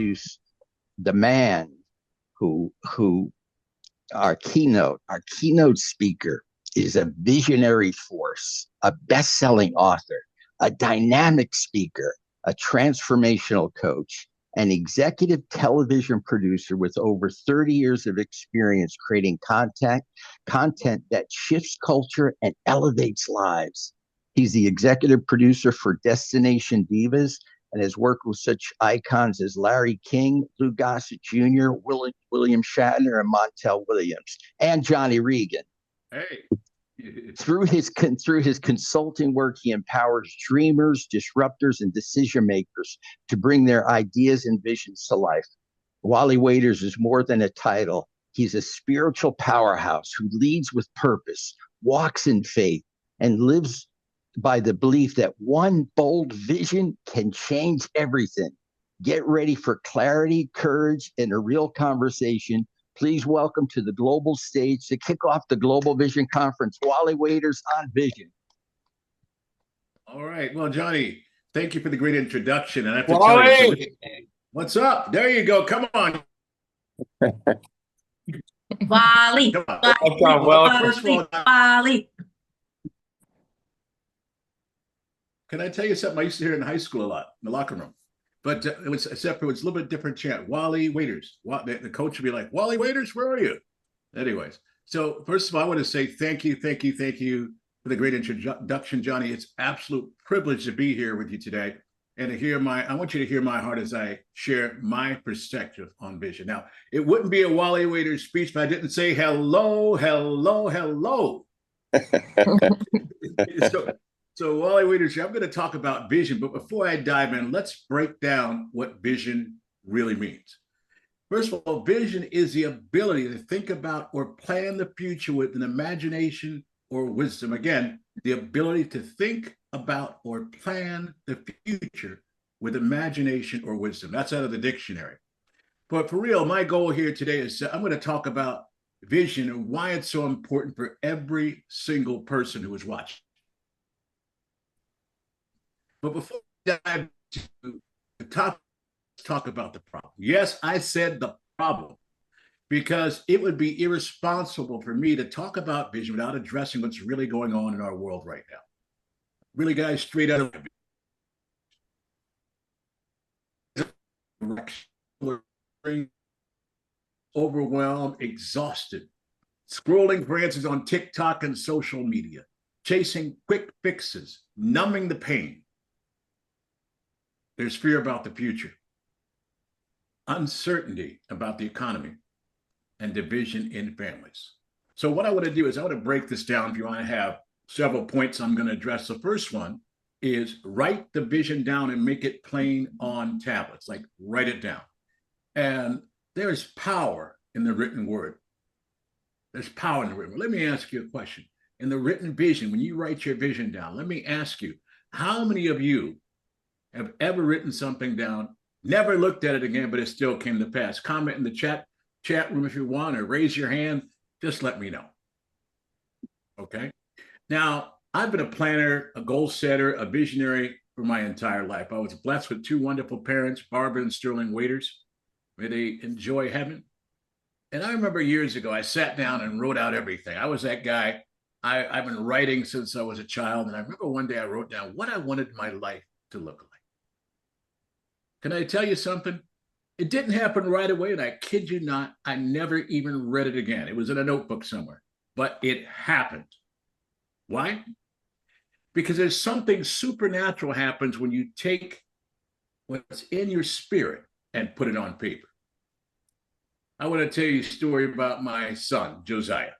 introduce the man who our keynote speaker is a visionary force, a best-selling author, a dynamic speaker, a transformational coach, an executive television producer with over 30 years of experience creating content that shifts culture and elevates lives. He's the executive producer for Destination Divas and has worked with such icons as Larry King, Lou Gossett Jr., William Shatner, and Montel Williams, and Johnny Regan. Hey. Through his consulting work, he empowers dreamers, disruptors, and decision makers to bring their ideas and visions to life. Wali Waiters is more than a title. He's a spiritual powerhouse who leads with purpose, walks in faith, and lives by the belief that one bold vision can change everything. Get ready for clarity, courage, and a real conversation. Please welcome to the global stage to kick off the Global Vision Conference, Wali Waiters on Vision. All right. Well, Johnny, thank you for the great introduction. And I have to Wally! tell you, what's up? There you go. Come on. Wali. Come on. Welcome. First of all, Wali. can I tell you something I used to hear in high school a lot, in the locker room? But it was a little bit different chant. Wali Waiters. The coach would be like, Wali Waiters, where are you? Anyways, so first of all, I want to say thank you for the great introduction, Johnny. It's absolute privilege to be here with you today and to hear I want you to hear my heart as I share my perspective on vision. Now, it wouldn't be a Wali Waiters speech if I didn't say hello, hello, hello. So Wali Waiters, I'm going to talk about vision, but before I dive in, let's break down what vision really means. First of all, vision is the ability to think about or plan the future with an imagination or wisdom. Again, the ability to think about or plan the future with imagination or wisdom. That's out of the dictionary. But for real, my goal here today is I'm going to talk about vision and why it's so important for every single person who is watching. But before we dive into the topic, let's talk about the problem. Yes, I said the problem because it would be irresponsible for me to talk about vision without addressing what's really going on in our world right now. Really, guys, straight out of overwhelmed, exhausted, scrolling for answers on TikTok and social media, chasing quick fixes, numbing the pain. There's fear about the future, uncertainty about the economy, and division in families. So what I want to do is I want to break this down. If you want to have several points I'm going to address. The first one is write the vision down and make it plain on tablets, like write it down. And there's power in the written word. There's power in the written word. Let me ask you a question. In the written vision, when you write your vision down, let me ask you, how many of you have ever written something down, never looked at it again, but it still came to pass? Comment in the chat room if you want, or raise your hand. Just let me know. Okay. Now, I've been a planner, a goal setter, a visionary for my entire life. I was blessed with two wonderful parents, Barbara and Sterling Waiters. May they enjoy heaven. And I remember years ago, I sat down and wrote out everything. I was that guy. I've been writing since I was a child. And I remember one day I wrote down what I wanted my life to look like. Can I tell you something? It didn't happen right away. And I kid you not, I never even read it again. It was in a notebook somewhere, but it happened. Why? Because there's something supernatural happens when you take what's in your spirit and put it on paper. I want to tell you a story about my son, Josiah.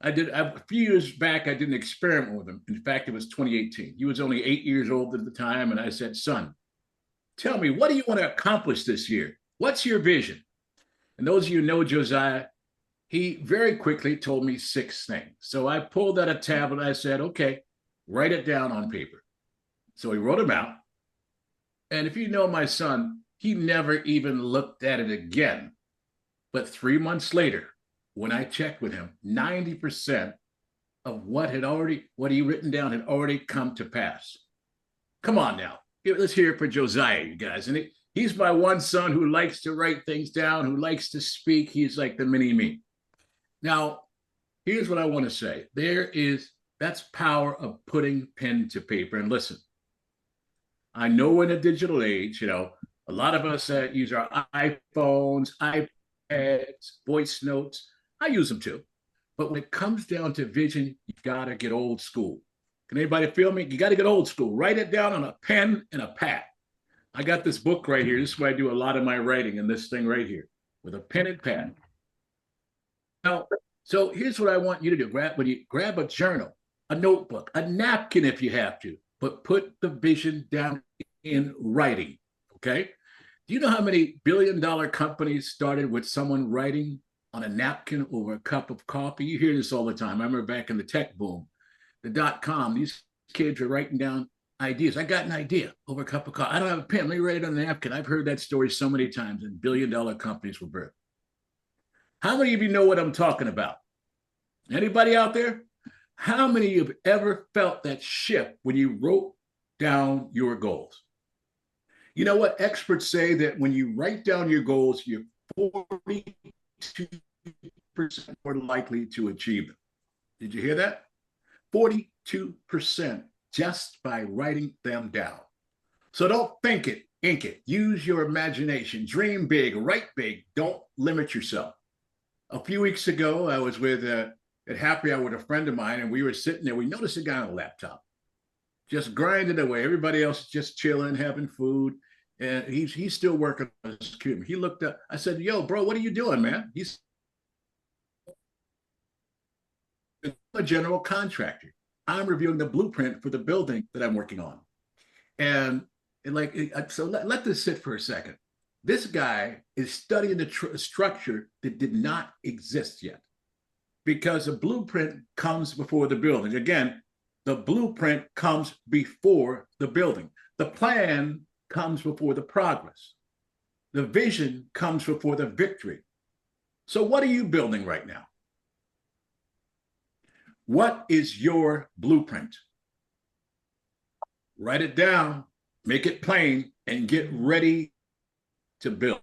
A few years back, I did an experiment with him. In fact, it was 2018. He was only 8 years old at the time. And I said, son, tell me, what do you want to accomplish this year? What's your vision? And those of you who know Josiah, he very quickly told me 6 things. So I pulled out a tablet. I said, okay, write it down on paper. So he wrote them out. And if you know my son, he never even looked at it again. But 3 months later, when I checked with him, 90% of what he written down had already come to pass. Come on now. Let's hear it for Josiah, you guys. And He's my one son who likes to write things down, who likes to speak. He's like the mini me. Now, here's what I want to say. That's power of putting pen to paper. And listen, I know in a digital age, a lot of us use our iPhones, iPads, voice notes. I use them too. But when it comes down to vision, you got to get old school. Can anybody feel me? You got to get old school. Write it down on a pen and a pad. I got this book right here. This is where I do a lot of my writing in this thing right here with a pen and pad. Now, so here's what I want you to do. Grab a journal, a notebook, a napkin if you have to, but put the vision down in writing, okay? Do you know how many billion-dollar companies started with someone writing on a napkin over a cup of coffee? You hear this all the time. I remember back in the tech boom, the .com, these kids are writing down ideas. I got an idea over a cup of coffee. I don't have a pen. Let me write it on the napkin. I've heard that story so many times, and billion-dollar companies were birthed. How many of you know what I'm talking about? Anybody out there? How many of you have ever felt that shift when you wrote down your goals? You know what? Experts say that when you write down your goals, you're 42% more likely to achieve them. Did you hear that? 42% just by writing them down. So don't think it, ink it. Use your imagination. Dream big, write big. Don't limit yourself. A few weeks ago, I was at happy hour with a friend of mine, and we were sitting there. We noticed a guy on a laptop, just grinding away. Everybody else is just chilling, having food, and he's still working on his computer. He looked up. I said, "Yo, bro, what are you doing, man?" He's a general contractor. I'm reviewing the blueprint for the building that I'm working on, and so let this sit for a second. This guy is studying the structure that did not exist yet, because the blueprint comes before the building. Again, the blueprint comes before the building. The plan comes before the progress. The vision comes before the victory. So what are you building right now? What is your blueprint? Write it down, make it plain, and get ready to build.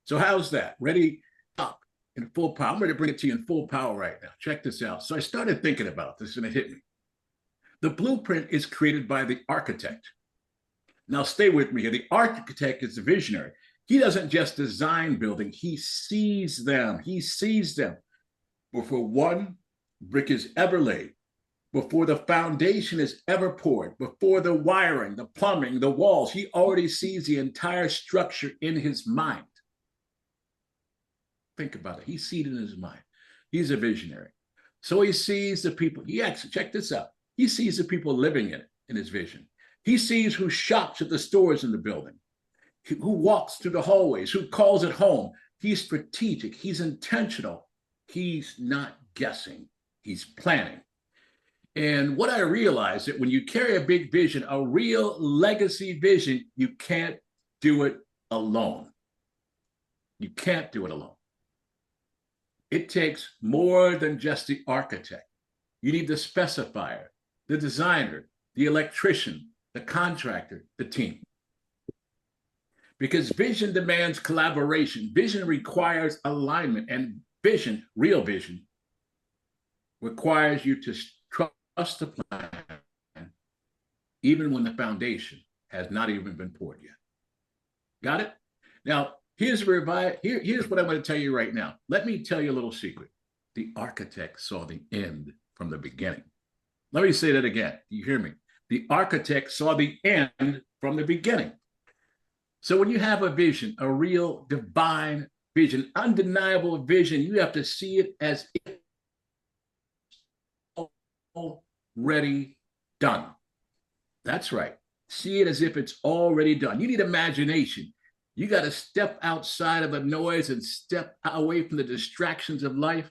So how's that? Ready up in full power. I'm ready to bring it to you in full power right now. Check this out. So I started thinking about this and it hit me. The blueprint is created by the architect. Now stay with me here. The architect is the visionary. He doesn't just design buildings, he sees them. He sees them before one brick is ever laid, before the foundation is ever poured, before the wiring, the plumbing, the walls. He already sees the entire structure in his mind. Think about it. He sees it in his mind. He's a visionary. So he sees the people. Check this out. He sees the people living in it, in his vision. He sees who shops at the stores in the building, who walks through the hallways, who calls it home. He's strategic. He's intentional. He's not guessing. He's planning. And what I realized that when you carry a big vision, a real legacy vision, you can't do it alone. You can't do it alone. It takes more than just the architect. You need the specifier, the designer, the electrician, the contractor, the team. Because vision demands collaboration. Vision requires alignment, and vision, real vision, requires you to trust the plan, even when the foundation has not even been poured yet. Got it? Now, here's what I'm going to tell you right now. Let me tell you a little secret. The architect saw the end from the beginning. Let me say that again. You hear me? The architect saw the end from the beginning. So when you have a vision, a real divine vision, undeniable vision, you have to see it as if already done. That's right. See it as if it's already done. You need imagination. You got to step outside of the noise and step away from the distractions of life.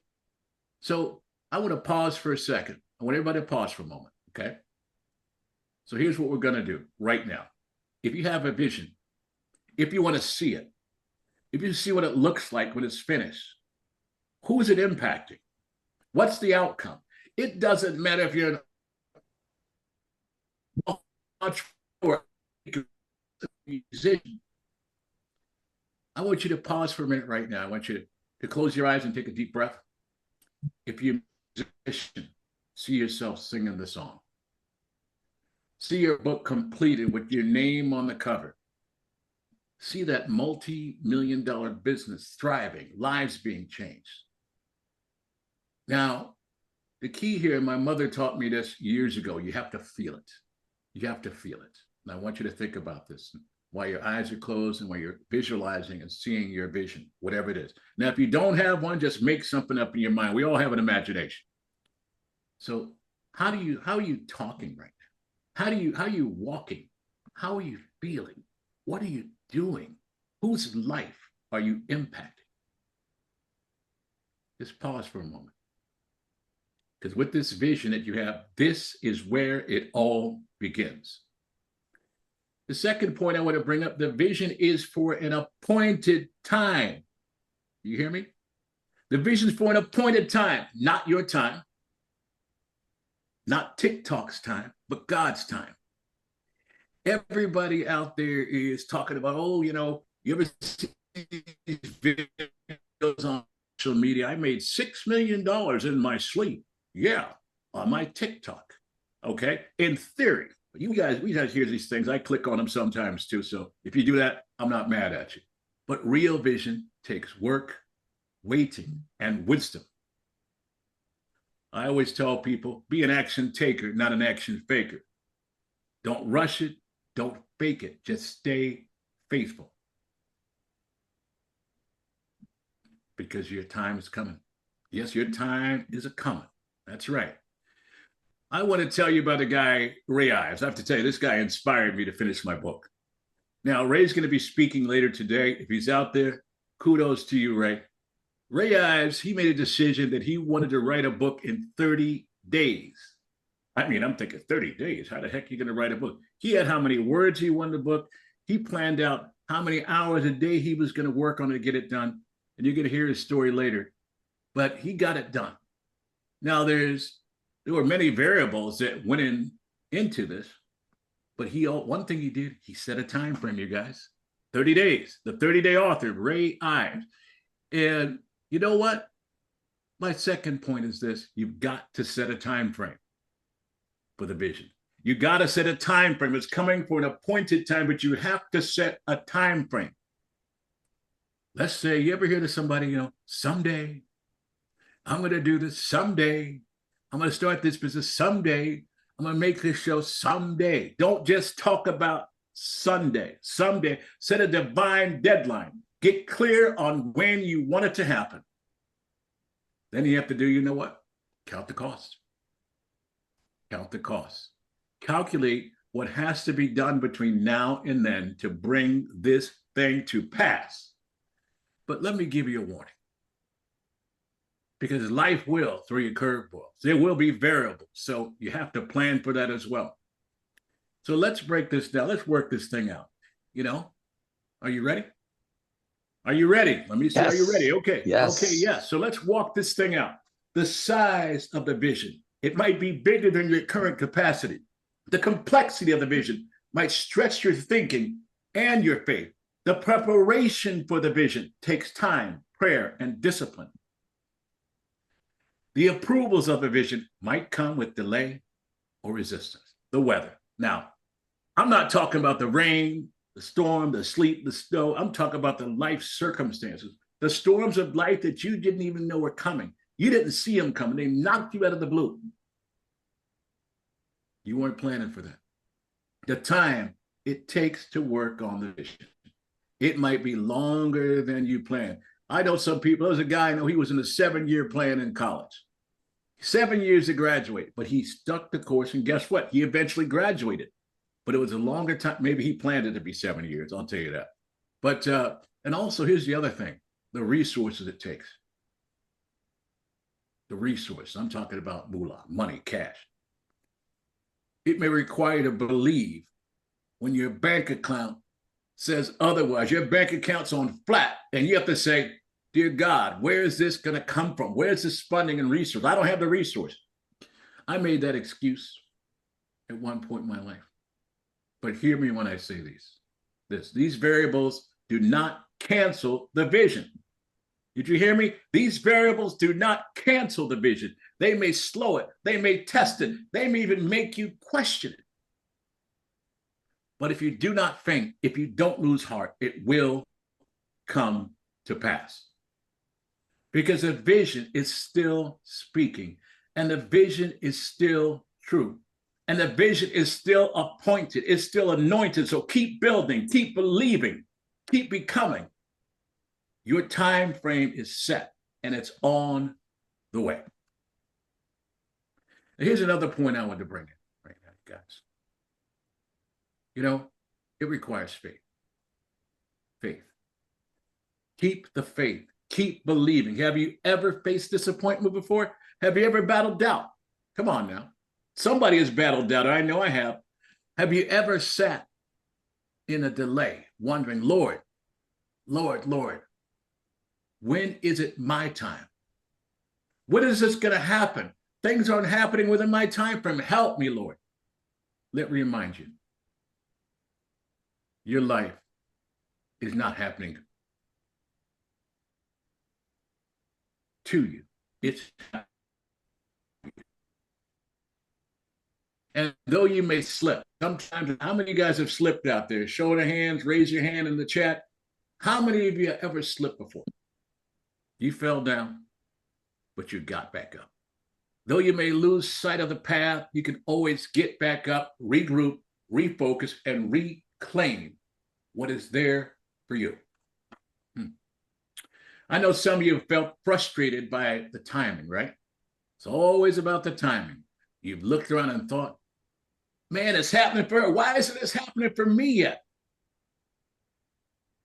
So I want to pause for a second. I want everybody to pause for a moment, okay? So here's what we're going to do right now. If you have a vision, if you want to see it, if you see what it looks like when it's finished, who is it impacting? What's the outcome? It doesn't matter if you're an entrepreneur, musician, I want you to pause for a minute right now. I want you to close your eyes and take a deep breath. If you're a musician, see yourself singing the song. See your book completed with your name on the cover. See that multi-million-dollar business thriving, lives being changed. Now, the key here, my mother taught me this years ago, you have to feel it. You have to feel it. And I want you to think about this while your eyes are closed and while you're visualizing and seeing your vision, whatever it is. Now, if you don't have one, just make something up in your mind. We all have an imagination. So how are you talking right now? How are you walking? How are you feeling? What are you doing? Whose life are you impacting? Just pause for a moment. Because with this vision that you have, this is where it all begins. The second point I want to bring up, the vision is for an appointed time. You hear me? The vision is for an appointed time, not your time, not TikTok's time, but God's time. Everybody out there is talking about, oh, you ever see these videos on social media? I made $6 million in my sleep. Yeah, on my TikTok. Okay, in theory. We guys hear these things. I click on them sometimes too. So if you do that, I'm not mad at you. But real vision takes work, waiting, and wisdom. I always tell people, be an action taker, not an action faker. Don't rush it. Don't fake it. Just stay faithful. Because your time is coming. Yes, your time is coming. That's right. I want to tell you about a guy, Ray Ives. I have to tell you, this guy inspired me to finish my book. Now, Ray's going to be speaking later today. If he's out there, kudos to you, Ray. Ray Ives, he made a decision that he wanted to write a book in 30 days. I mean, I'm thinking 30 days. How the heck are you going to write a book? He had how many words he wanted the book. He planned out how many hours a day he was going to work on it to get it done. And you're going to hear his story later. But he got it done. Now, there were many variables that went into this, but one thing he did, he set a time frame, you guys. 30 days. The 30-day author, Ray Ives. And you know what? My second point is this: you've got to set a time frame for the vision. You got to set a time frame. It's coming for an appointed time, but you have to set a time frame. Let's say you ever hear to somebody, someday I'm going to do this, someday I'm going to start this business, someday I'm going to make this show, someday. Don't just talk about Sunday. Someday, set a divine deadline. Get clear on when you want it to happen. Then you have to do, you know what? Count the cost. Count the cost. Calculate what has to be done between now and then to bring this thing to pass. But let me give you a warning. Because life will throw you curveballs. There will be variables. So you have to plan for that as well. So let's break this down. Let's work this thing out. Are you ready? Are you ready? Let me see. Yes. Are you ready? Okay. Yes. Okay, yes. So let's walk this thing out. The size of the vision. It might be bigger than your current capacity. The complexity of the vision might stretch your thinking and your faith. The preparation for the vision takes time, prayer, and discipline. The approvals of the vision might come with delay or resistance. The weather. Now, I'm not talking about the rain, the storm, the sleet, the snow. I'm talking about the life circumstances, the storms of life that you didn't even know were coming. You didn't see them coming. They knocked you out of the blue. You weren't planning for that. The time it takes to work on the vision. It might be longer than you planned. I know some people, there's a guy I know, he was in a 7-year plan in college. 7 years to graduate, but he stuck the course, and guess what? He eventually graduated, but it was a longer time. Maybe he planned it to be 7 years, I'll tell you that. But, and also here's the other thing, the resources it takes. The resource, I'm talking about moolah, money, cash. It may require you to believe when your bank account says otherwise. Your bank account's on flat, and you have to say, dear God, where is this going to come from? Where's this funding and resource? I don't have the resource. I made that excuse at one point in my life. But hear me when I say this. These variables do not cancel the vision. Did you hear me? These variables do not cancel the vision. They may slow it. They may test it. They may even make you question it. But if you do not faint, if you don't lose heart, it will come to pass. Because the vision is still speaking, and the vision is still true, and the vision is still appointed, it's still anointed. So keep building, keep believing, keep becoming. Your time frame is set, and it's on the way. Now, here's another point I want to bring in right now, guys. You know, it requires faith. Faith. Keep the faith. Keep believing. Have you ever faced disappointment before? Have you ever battled doubt? Come on now. Somebody has battled doubt. I know I have. Have you ever sat in a delay, wondering, Lord, when is it my time? When is this going to happen? Things aren't happening within my time frame. Help me, Lord. Let me remind you, your life is not happening to you. It's happening. And though you may slip, sometimes, how many of you guys have slipped out there? Show of hands, raise your hand in the chat. How many of you have ever slipped before? You fell down, but you got back up. Though you may lose sight of the path, you can always get back up, regroup, refocus, and reclaim what is there for you. I know some of you have felt frustrated by the timing, right? It's always about the timing. You've looked around and thought, man, it's happening for her. Why isn't this happening for me yet?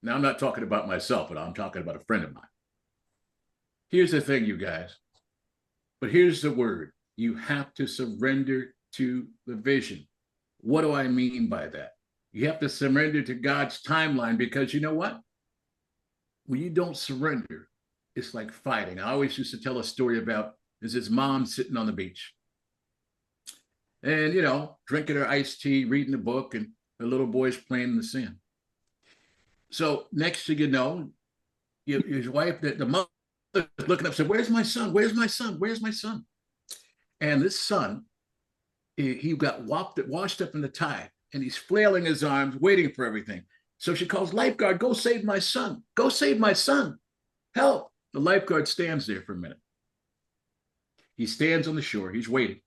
Now, I'm not talking about myself, but I'm talking about a friend of mine. Here's the thing, you guys. But here's the word. You have to surrender to the vision. What do I mean by that? You have to surrender to God's timeline, because you know what? When you don't surrender, it's like fighting. I always used to tell a story about his mom sitting on the beach. And, you know, drinking her iced tea, reading a book, and the little boy's playing in the sand. So next thing you know, his wife, the mother is looking up, said, where's my son? Where's my son? Where's my son? And this son, he got washed up in the tide, and he's flailing his arms, waiting for everything. So she calls, lifeguard, go save my son. Go save my son. Help. The lifeguard stands there for a minute. He stands on the shore. He's waiting.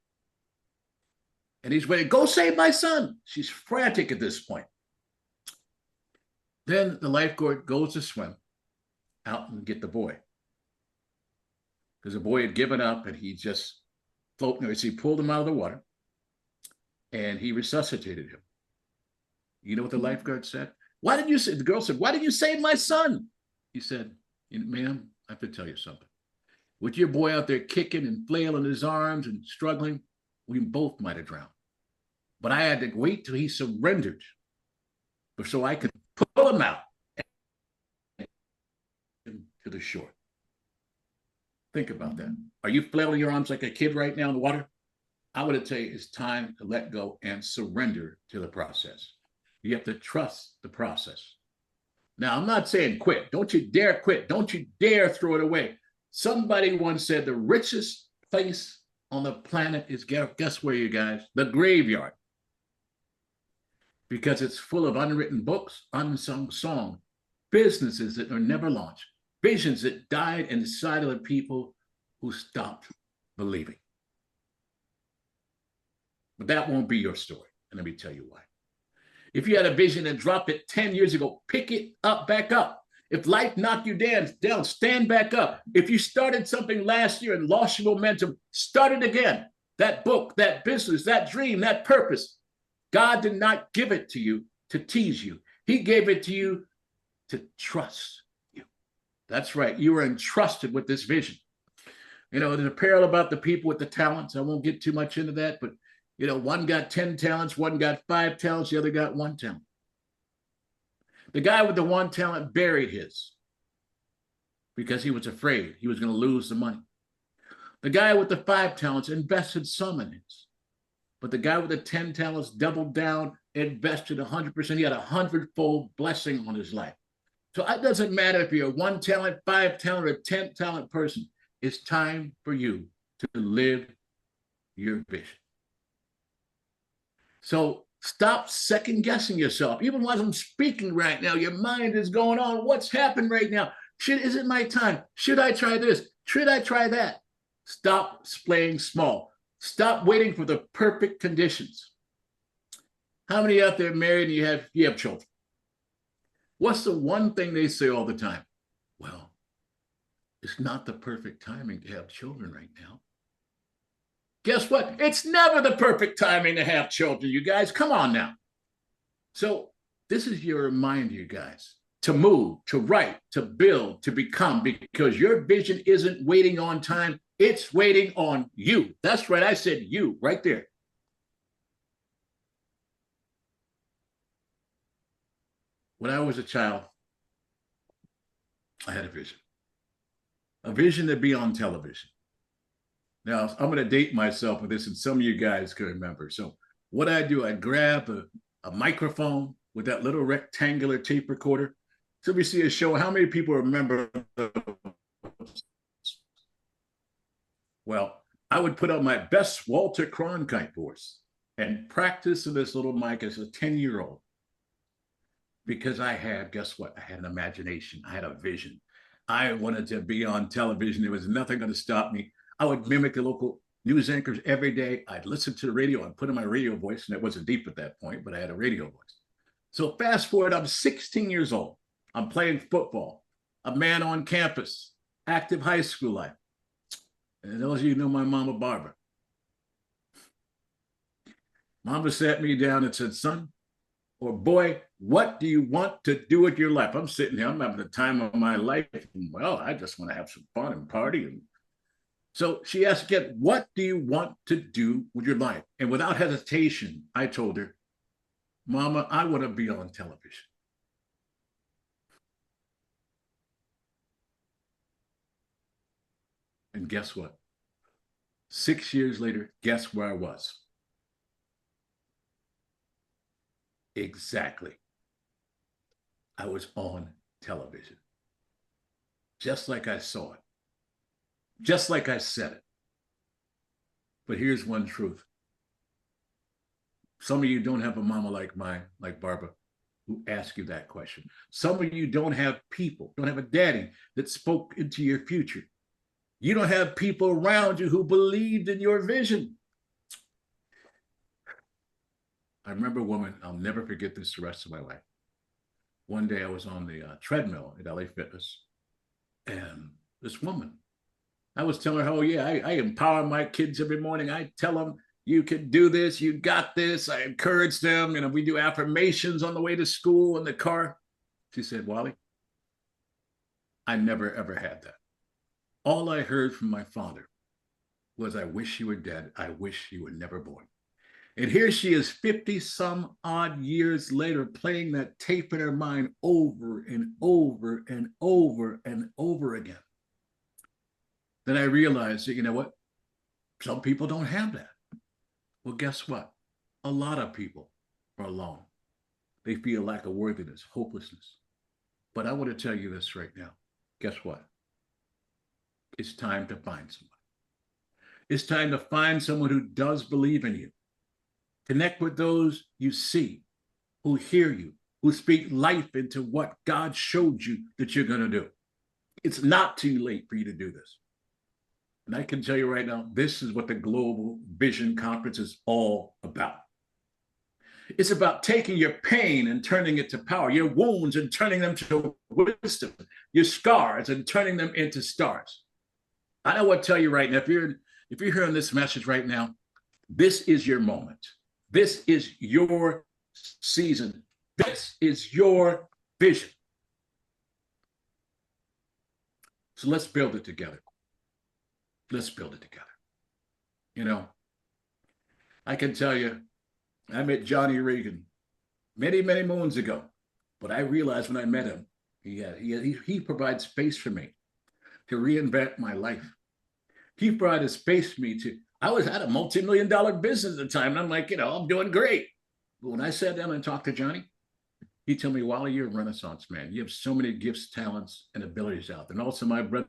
And he's waiting, go save my son. She's frantic at this point. Then the lifeguard goes to swim out and get the boy. Because the boy had given up and he just floating. So he pulled him out of the water and he resuscitated him. You know what the lifeguard said? Why did you say, the girl said, why did you save my son? He said, ma'am, I have to tell you something. With your boy out there kicking and flailing his arms and struggling, we both might have drowned. But I had to wait till he surrendered so I could pull him out to the shore. Think about that. Are you flailing your arms like a kid right now in the water? I would tell you it's time to let go and surrender to the process. You have to trust the process. Now, I'm not saying quit. Don't you dare quit. Don't you dare throw it away. Somebody once said the richest place on the planet is, guess where, you guys? The graveyard. Because it's full of unwritten books, unsung songs, businesses that are never launched, visions that died inside of the people who stopped believing. But that won't be your story. And let me tell you why. If you had a vision and dropped it 10 years ago, pick it up, back up. If life knocked you down, stand back up. If you started something last year and lost your momentum, start it again. That book, that business, that dream, that purpose. God did not give it to you to tease you. He gave it to you to trust you. That's right. You were entrusted with this vision. You know, there's a parallel about the people with the talents. I won't get too much into that, but you know, one got 10 talents, one got 5 talents, the other got 1 talent. The guy with the 1 talent buried his because he was afraid he was going to lose the money. The guy with the 5 talents invested some in his. But the guy with the 10 talents doubled down, invested 100%. He had a 100-fold blessing on his life. So it doesn't matter if you're a 1 talent, 5 talent, or 10 talent person. It's time for you to live your vision. So stop second guessing yourself. Even while I'm speaking right now, your mind is going on. What's happened right now? Is it my time? Should I try this? Should I try that? Stop playing small. Stop waiting for the perfect conditions. How many out there married and you have children? What's the one thing they say all the time? Well, it's not the perfect timing to have children right now. Guess what? It's never the perfect timing to have children, you guys. Come on now. So this is your reminder, you guys, to move, to write, to build, to become, because your vision isn't waiting on time. It's waiting on you. That's right. I said you right there. When I was a child, I had a vision to be on television. Now, I'm going to date myself with this, and some of you guys can remember. So what I do, I grab a microphone with that little rectangular tape recorder. So we see a show. How many people remember? Well, I would put on my best Walter Cronkite voice and practice in this little mic as a 10-year-old. Because I had, guess what? I had an imagination. I had a vision. I wanted to be on television. There was nothing going to stop me. I would mimic the local news anchors every day. I'd listen to the radio and put in my radio voice, and it wasn't deep at that point, but I had a radio voice. So fast forward, I'm 16 years old. I'm playing football, a man on campus, active high school life. And those of you who know my mama, Barbara. Mama sat me down and said, son, or boy, what do you want to do with your life? I'm sitting here, I'm having the time of my life. And, well, I just want to have some fun and party. And so she asked again, what do you want to do with your life? And without hesitation, I told her, Mama, I want to be on television. And guess what? 6 years later, guess where I was? Exactly. I was on television. Just like I saw it. Just like I said it. But here's one truth. Some of you don't have a mama like mine, like Barbara, who asked you that question. Some of you don't have people, don't have a daddy that spoke into your future. You don't have people around you who believed in your vision. I remember a woman, I'll never forget this the rest of my life. One day I was on the treadmill at LA Fitness, and this woman, I was telling her, oh yeah, I empower my kids every morning. I tell them, you can do this, you got this. I encourage them, we do affirmations on the way to school in the car. She said, Wally, I never ever had that. All I heard from my father was, I wish you were dead. I wish you were never born. And here she is 50 some odd years later, playing that tape in her mind over and over and over and over again. Then I realized that, you know what? Some people don't have that. Well, guess what? A lot of people are alone. They feel lack of worthiness, hopelessness. But I want to tell you this right now. Guess what? It's time to find someone. It's time to find someone who does believe in you. Connect with those you see, who hear you, who speak life into what God showed you that you're going to do. It's not too late for you to do this. And I can tell you right now, this is what the Global Vision Conference is all about. It's about taking your pain and turning it to power, your wounds and turning them to wisdom, your scars and turning them into stars. I know what to tell you right now, if you're hearing this message right now, this is your moment. This is your season. This is your vision. So let's build it together. Let's build it together. I can tell you, I met Johnny Reagan many, many moons ago, but I realized when I met him, he provides space for me to reinvent my life. He provided space for me I was at a multi-million-dollar business at the time, and I'm like, I'm doing great. But when I sat down and talked to Johnny, he told me, Wally, you're a Renaissance man. You have so many gifts, talents, and abilities out there. And also, my brother,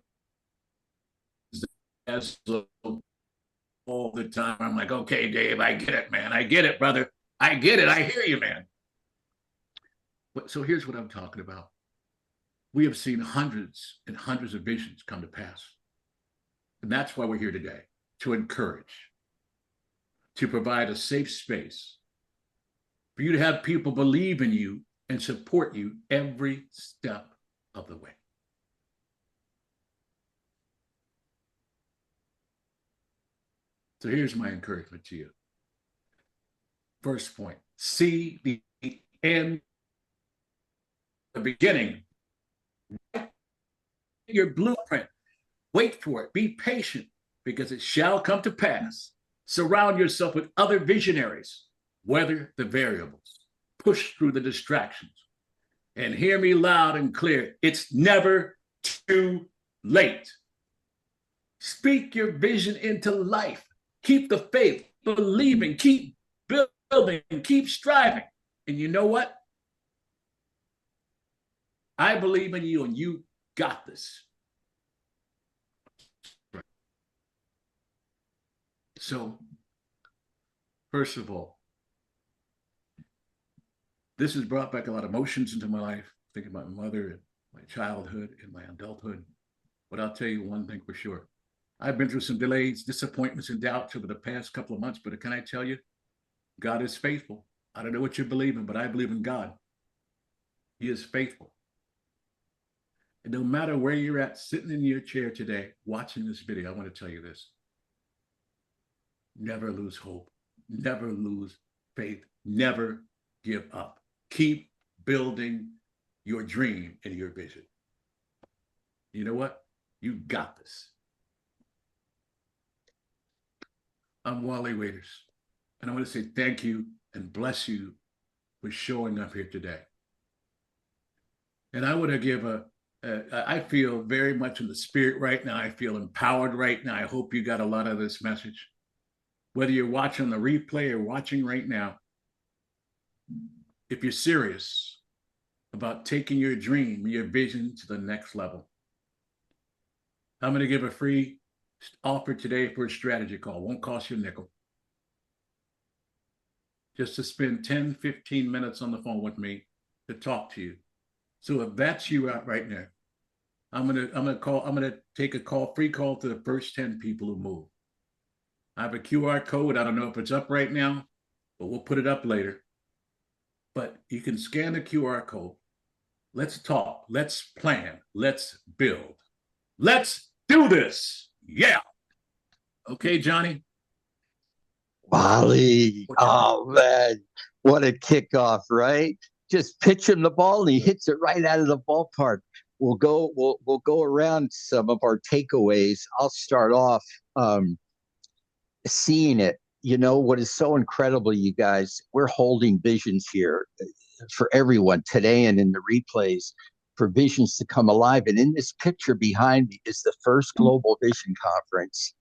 all the time. I'm like, okay, Dave, I get it, man. I get it, brother. I get it. I hear you, man. But so here's what I'm talking about. We have seen hundreds and hundreds of visions come to pass. And that's why we're here today, to encourage, to provide a safe space for you to have people believe in you and support you every step of the way. So here's my encouragement to you. First point, see the end, the beginning. Your blueprint. Wait for it. Be patient because it shall come to pass. Surround yourself with other visionaries. Weather the variables. Push through the distractions. And hear me loud and clear. It's never too late. Speak your vision into life. Keep the faith, believing, keep building, keep striving. And you know what? I believe in you and you got this. So, first of all, this has brought back a lot of emotions into my life, thinking about my mother and my childhood and my adulthood. But I'll tell you one thing for sure. I've been through some delays, disappointments, and doubts over the past couple of months, but can I tell you, God is faithful. I don't know what you believe in, but I believe in God. He is faithful. And no matter where you're at, sitting in your chair today, watching this video, I want to tell you this. Never lose hope. Never lose faith. Never give up. Keep building your dream and your vision. You know what? You got this. I'm Wali Waiters, and I want to say thank you and bless for showing up here today. And I want to give I feel very much in the spirit right now. I feel empowered right now. I hope you got a lot of this message. Whether you're watching the replay or watching right now, if you're serious about taking your dream, your vision to the next level, I'm going to give a free offer today for a strategy call. Won't cost you a nickel. Just to spend 10, 15 minutes on the phone with me to talk to you. So if that's you out right now, I'm gonna take a free call to the first 10 people who move. I have a QR code. I don't know if it's up right now, but we'll put it up later. But you can scan the QR code. Let's talk. Let's plan. Let's build. Let's do this. Yeah. Okay, Johnny. Wally. Oh man, what a kickoff, right? Just pitch him the ball and he hits it right out of the ballpark. We'll go around some of our takeaways. I'll start off seeing it. You know what is so incredible, you guys? We're holding visions here for everyone today and in the replays for visions to come alive. And in this picture behind me is the first Global Vision Conference.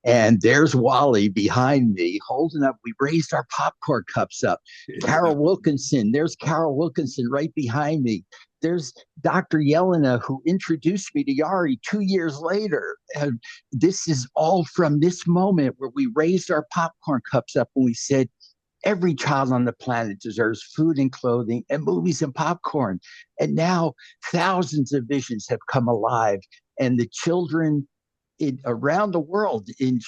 And there's Wally behind me holding up. We raised our popcorn cups up. Carol Wilkinson. There's Carol Wilkinson right behind me. There's Dr. Yelena, who introduced me to Yari 2 years later. And this is all from this moment where we raised our popcorn cups up and we said, every child on the planet deserves food and clothing and movies and popcorn. And now thousands of visions have come alive. And the children around the world, in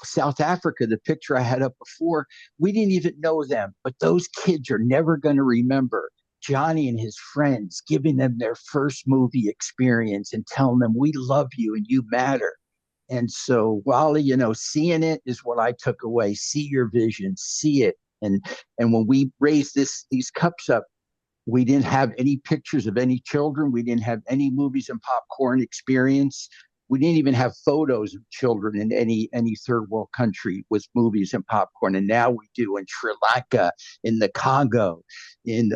South Africa, the picture I had up before, we didn't even know them, but those kids are never going to remember Johnny and his friends giving them their first movie experience and telling them, we love you and you matter. And so, Wally, seeing it is what I took away. See your vision, see it. And when we raised these cups up, we didn't have any pictures of any children. We didn't have any movies and popcorn experience. We didn't even have photos of children in any third world country with movies and popcorn. And now we do in Sri Lanka, in the Congo, in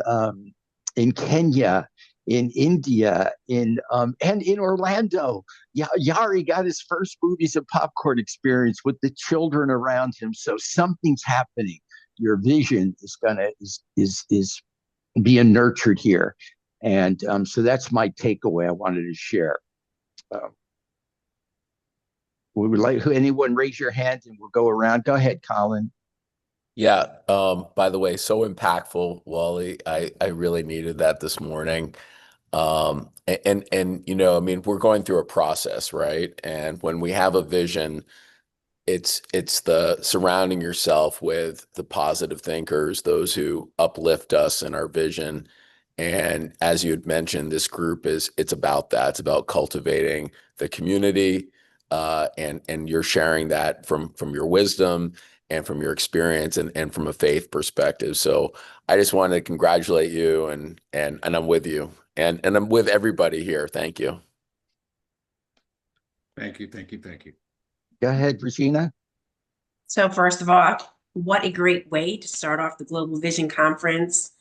Kenya, in India, in and in Orlando. Yeah, Yari got his first movies and popcorn experience with the children around him. So something's happening. Your vision is being nurtured here, and so that's my takeaway I wanted to share. Uh, we would like anyone raise your hand and we'll go around. Go ahead, Colin. Yeah, by the way, so impactful, Wally. I really needed that this morning. And I mean, we're going through a process, right? And when we have a vision, it's the surrounding yourself with the positive thinkers, those who uplift us in our vision. And as you had mentioned, this group it's about that. It's about cultivating the community, and you're sharing that from your wisdom and from your experience and from a faith perspective. So I just wanted to congratulate you and I'm with you and I'm with everybody here. Thank you. Thank you, thank you, thank you. Go ahead, Regina. So first of all, what a great way to start off the Global Vision Conference.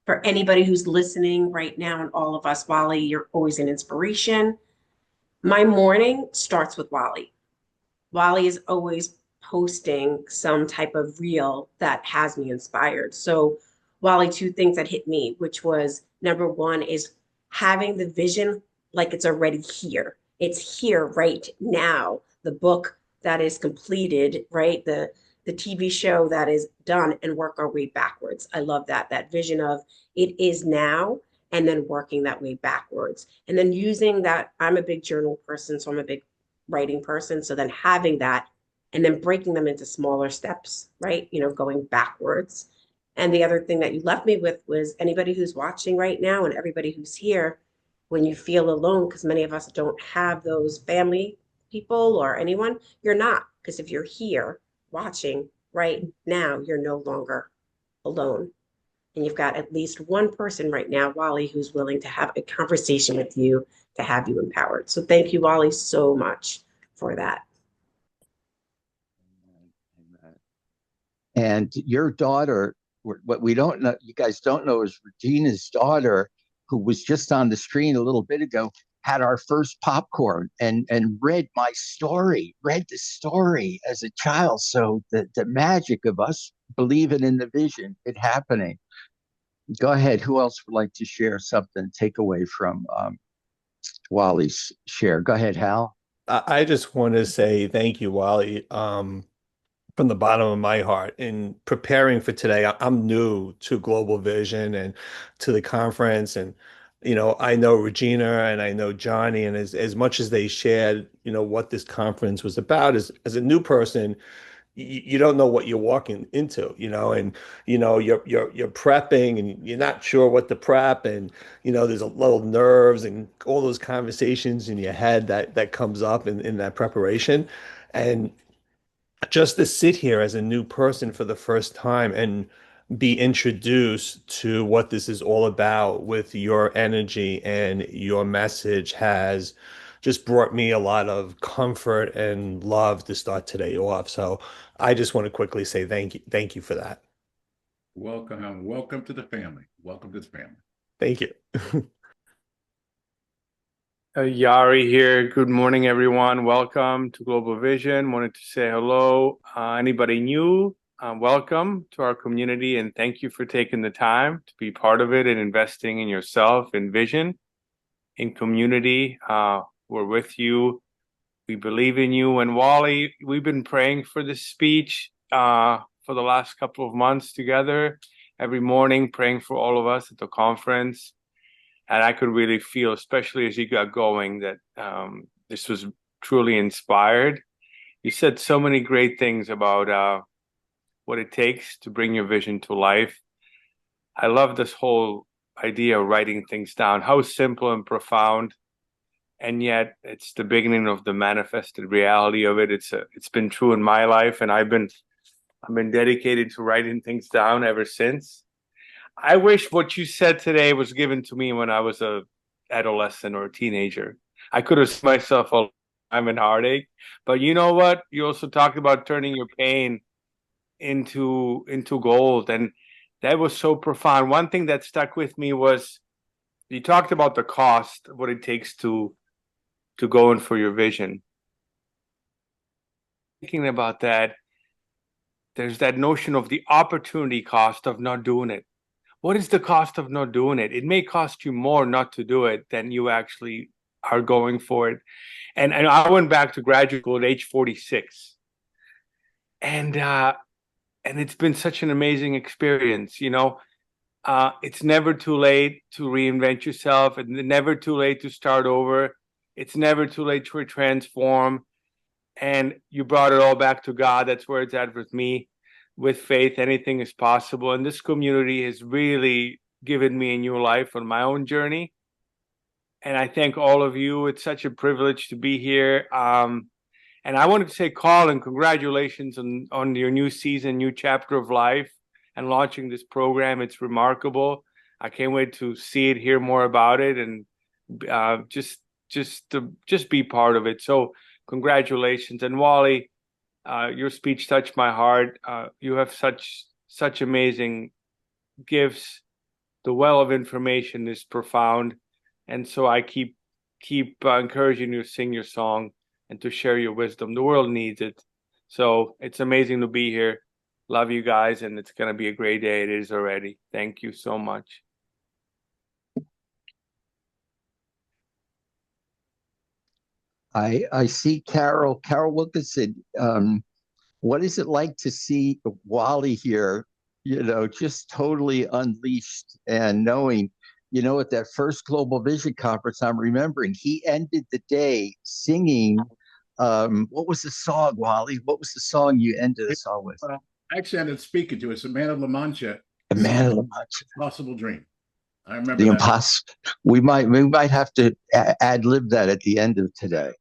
For anybody who's listening right now and all of us, Wali, you're always an inspiration. My morning starts with Wali. Wali is always posting some type of reel that has me inspired. So Wali, two things that hit me, which was number one is having the vision like it's already here. It's here right now. The book that is completed, right? The TV show that is done and work our way backwards. I love that vision of it is now and then working that way backwards. And then using that, I'm a big journal person, so I'm a big writing person. So then having that and then breaking them into smaller steps, right? Going backwards. And the other thing that you left me with was anybody who's watching right now and everybody who's here, when you feel alone, because many of us don't have those family people or anyone, you're not. Because if you're here watching right now, you're no longer alone. And you've got at least one person right now, Wali, who's willing to have a conversation with you to have you empowered. So thank you, Wali, so much for that. And your daughter, what we don't know, you guys don't know, is Regina's daughter, who was just on the screen a little bit ago, had our first popcorn and read the story as a child. So the magic of us believing in the vision, it happening. Go ahead. Who else would like to share something, take away from Wally's share? Go ahead, Hal. I just want to say thank you, Wally, from the bottom of my heart. In preparing for today, I'm new to Global Vision and to the conference, and I know Regina and I know Johnny, and as much as they shared, what this conference was about, as a new person, you don't know what you're walking into, and you're prepping and you're not sure what to prep, and there's a little nerves and all those conversations in your head that comes up in that preparation. And just to sit here as a new person for the first time and be introduced to what this is all about with your energy and your message has just brought me a lot of comfort and love to start today off. So I just want to quickly say thank you. Thank you for that. Welcome. Welcome to the family. Welcome to the family. Thank you. Yari here. Good morning, everyone. Welcome to Global Vision. Wanted to say hello. Anybody new, welcome to our community, and thank you for taking the time to be part of it and investing in yourself, in vision, in community. We're with you. We believe in you. And Wally, we've been praying for this speech for the last couple of months together, every morning, praying for all of us at the conference. And I could really feel, especially as you got going, that this was truly inspired. You said so many great things about what it takes to bring your vision to life. I love this whole idea of writing things down, how simple and profound, and yet it's the beginning of the manifested reality of it. It's been true in my life, and I've been dedicated to writing things down ever since. I wish what you said today was given to me when I was a adolescent or a teenager. I could have seen myself all time in heartache. But you know what? You also talked about turning your pain into gold. And that was so profound. One thing that stuck with me was You talked about the cost, what it takes to go in for your vision. Thinking about that, there's that notion of the opportunity cost of not doing it. What is the cost of not doing it? It may cost you more not to do it than you actually are going for it. And I went back to graduate school at age 46. And it's been such an amazing experience, you know. It's never too late to reinvent yourself, and never too late to start over. It's never too late to transform. And you brought it all back to God. That's where it's at with me. With faith, anything is possible. And this community has really given me a new life on my own journey. And I thank all of you. It's such a privilege to be here. And I wanted to say, Colin, congratulations on your new season, new chapter of life, and launching this program. It's remarkable. I can't wait to see it, hear more about it, and just be part of it. So congratulations. And Wali, your speech touched my heart. You have such amazing gifts. The well of information is profound. And so I keep encouraging you to sing your song and to share your wisdom. The world needs it. So it's amazing to be here. Love you guys, and it's going to be a great day. It is already. Thank you so much. I see Carol Wilkinson. What is it like to see Wali here, you know, just totally unleashed, and knowing, you know, at that first Global Vision Conference, I'm remembering he ended the day singing, what was the song, Wali? What was the song you ended the song with? Actually, I ended up speaking to it. It's a Man of La Mancha. The Man of La Mancha. Impossible Dream. I remember The that. impossible. We might have to ad lib that at the end of today.